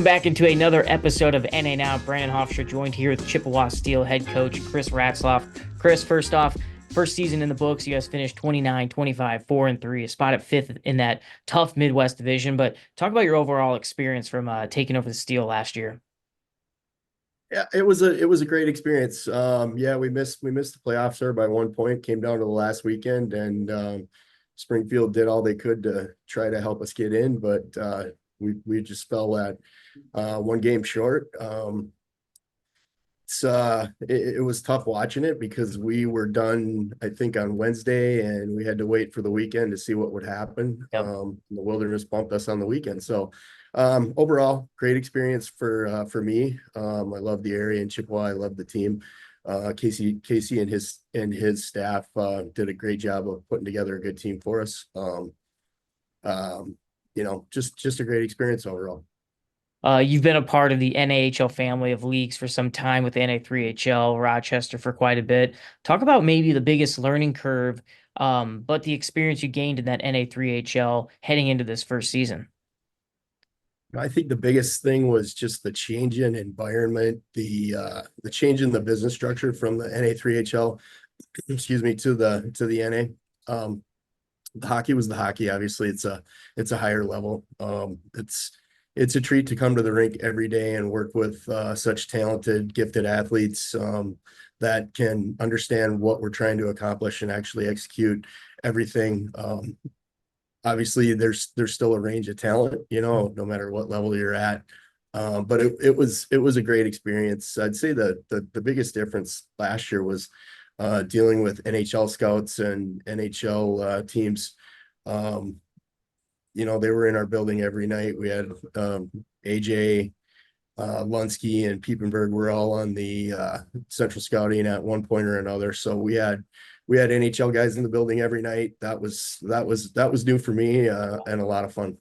Welcome back into another episode of NA Now. Brandon Hofstra joined here with Chippewa Steel head coach Chris Ratzloff. Chris, first off, first season in the books, you guys finished 29, 25, 4-3, a spot at fifth in that tough Midwest division. But talk about your overall experience from taking over the Steel last year. Yeah, it was a great experience. Yeah, we missed the playoffs there by 1 point. Came down to the last weekend, and Springfield did all they could to try to help us get in, but we just fell at 1 game short. It was tough watching it because we were done, I think, on Wednesday, and we had to wait for the weekend to see what would happen. Yep. The Wilderness bumped us on the weekend, so overall, great experience for me. I love the area in Chippewa. I love the team. Casey and his staff did a great job of putting together a good team for us. Just a great experience overall. You've been a part of the NAHL family of leagues for some time with NA3HL, Rochester for quite a bit. Talk about maybe the biggest learning curve, but the experience you gained in that NA3HL heading into this first season. I think the biggest thing was just the change in environment, the change in the business structure from the NA3HL, excuse me, to the NA. The hockey was the hockey. Obviously, it's a higher level. It's a treat to come to the rink every day and work with such talented, gifted athletes that can understand what we're trying to accomplish and actually execute everything. Obviously, there's still a range of talent, no matter what level you're at. But it was a great experience. I'd say the biggest difference last year was dealing with NHL scouts and NHL teams. They were in our building every night. We had AJ, Lunsky, and Piepenberg were all on the central scouting at one point or another. So we had NHL guys in the building every night. That was new for me and a lot of fun.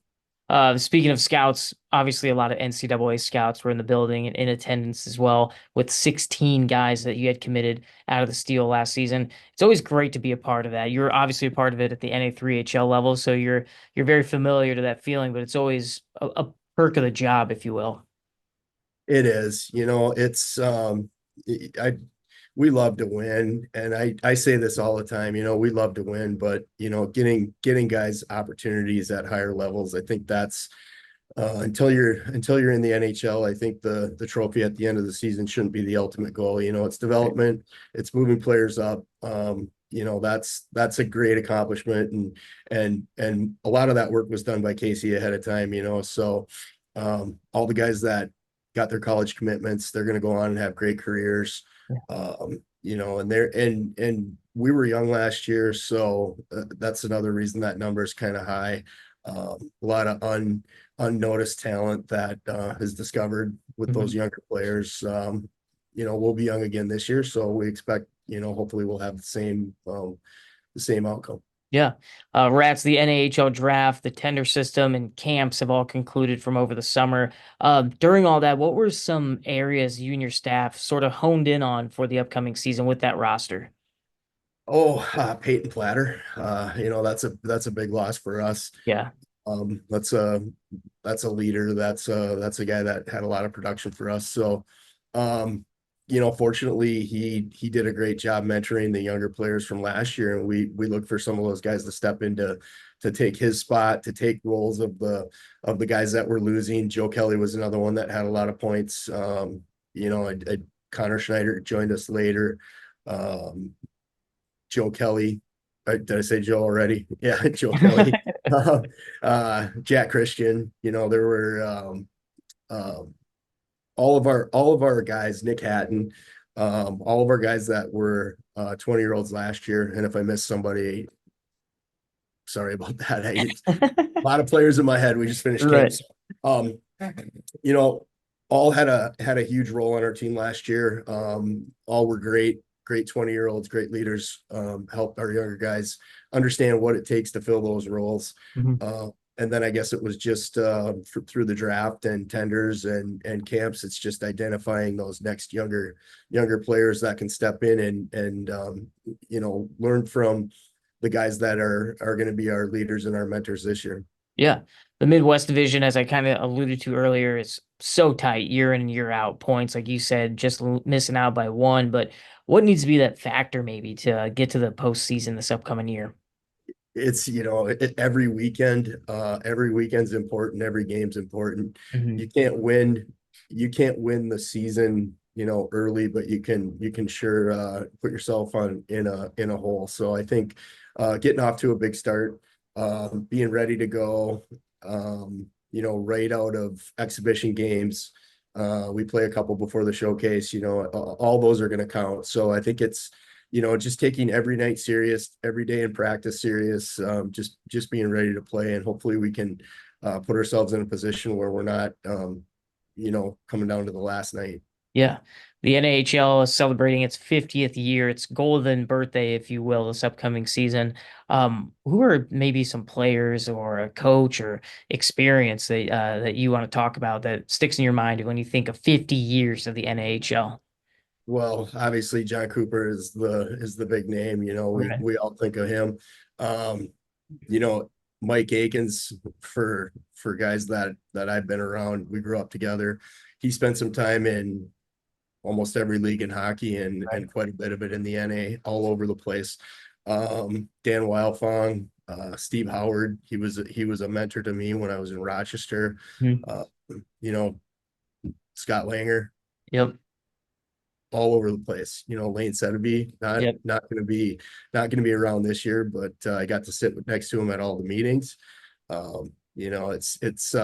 Speaking of scouts, obviously a lot of NCAA scouts were in the building and in attendance as well, with 16 guys that you had committed out of the Steel last season. It's always great to be a part of that. You're obviously a part of it at the NA3HL level, so you're very familiar to that feeling, but it's always a perk of the job, if you will. It is, it's I we love to win, and I say this all the time. We love to win, but getting guys opportunities at higher levels. I think that's until you're in the NHL. I think the trophy at the end of the season shouldn't be the ultimate goal. It's development, it's moving players up. That's a great accomplishment, and a lot of that work was done by Casey ahead of time. So all the guys that got their college commitments, they're going to go on and have great careers. And we were young last year, so that's another reason that number is kind of high. A lot of unnoticed talent that is discovered with those younger players. We'll be young again this year, so we expect, hopefully we'll have the same outcome. Yeah. Rats, the NAHL draft, the tender system, and camps have all concluded from over the summer. During all that, what were some areas you and your staff sort of honed in on for the upcoming season with that roster? Oh, Peyton Platter. That's a big loss for us. Yeah. That's a leader. That's a guy that had a lot of production for us. So, fortunately, he did a great job mentoring the younger players from last year, and we look for some of those guys to step into to take his spot, to take roles of the guys that we're losing. Joe Kelly was another one that had a lot of points. Connor Schneider joined us later. Joe Kelly. Did I say Joe already? Yeah, Joe Kelly. Jack Christian. There were all of our guys, Nick Hatton, all of our guys that were 20-year-olds last year. And if I missed somebody, sorry about that. A lot of players in my head. We just finished Right. camps. You know, all had a huge role on our team last year. All were great 20-year-olds, great leaders. Helped our younger guys understand what it takes to fill those roles. Mhm. And then I guess it was just through the draft and tenders and camps, it's just identifying those next younger players that can step in and learn from the guys that are going to be our leaders and our mentors this year. Yeah. The Midwest division, as I kind of alluded to earlier, is so tight year in and year out. Points, like you said, just missing out by one. But what needs to be that factor maybe to get to the postseason this upcoming year? It's, every weekend's important, every game's important. Hmm. You can't win, you can't win the season, early, but you can sure put yourself in a hole. So I think getting off to a big start, being ready to go, right out of exhibition games. We play a couple before the showcase, all those are going to count. So I think it's just taking every night serious, every day in practice serious, just being ready to play, and hopefully we can put ourselves in a position where we're not, coming down to the last night. Yeah. The NAHL is celebrating its 50th year, its golden birthday, if you will, this upcoming season. Who are maybe some players or a coach or experience that you want to talk about that sticks in your mind when you think of 50 years of the NAHL? Well, obviously John Cooper is the big name. We Right. we all think of him. Um, you know, Mike Akins, for guys that I've been around. We grew up together. He spent some time in almost every league in hockey, and Right. quite a bit of it in the NA, all over the place. Dan Wildfong, Steve Howard. He was a mentor to me when I was in Rochester. Mhm. Uh, you know, Scott Langer, Yep. all over the place. Lane Sedeby, not Yep. not going to be not going to be around this year, but I got to sit next to him at all the meetings. It's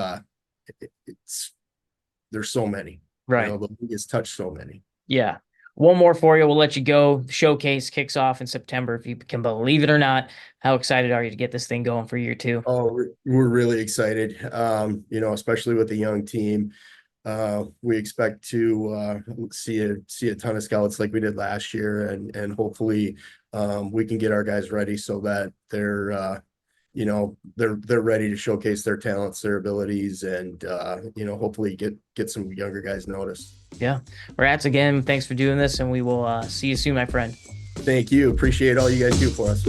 there's so many. Right. The league has touched so many. Yeah. One more for you. We'll let you go. The showcase kicks off in September, if you can believe it or not. How excited are you to get this thing going for year two? Oh, we're really excited. Especially with the young team. We expect to see a ton of scouts like we did last year, and hopefully we can get our guys ready so that they're ready to showcase their talents, their abilities, and hopefully get some younger guys noticed. Yeah. Rats, again, thanks for doing this, and we will see you soon, my friend. Thank you. Appreciate all you guys do for us.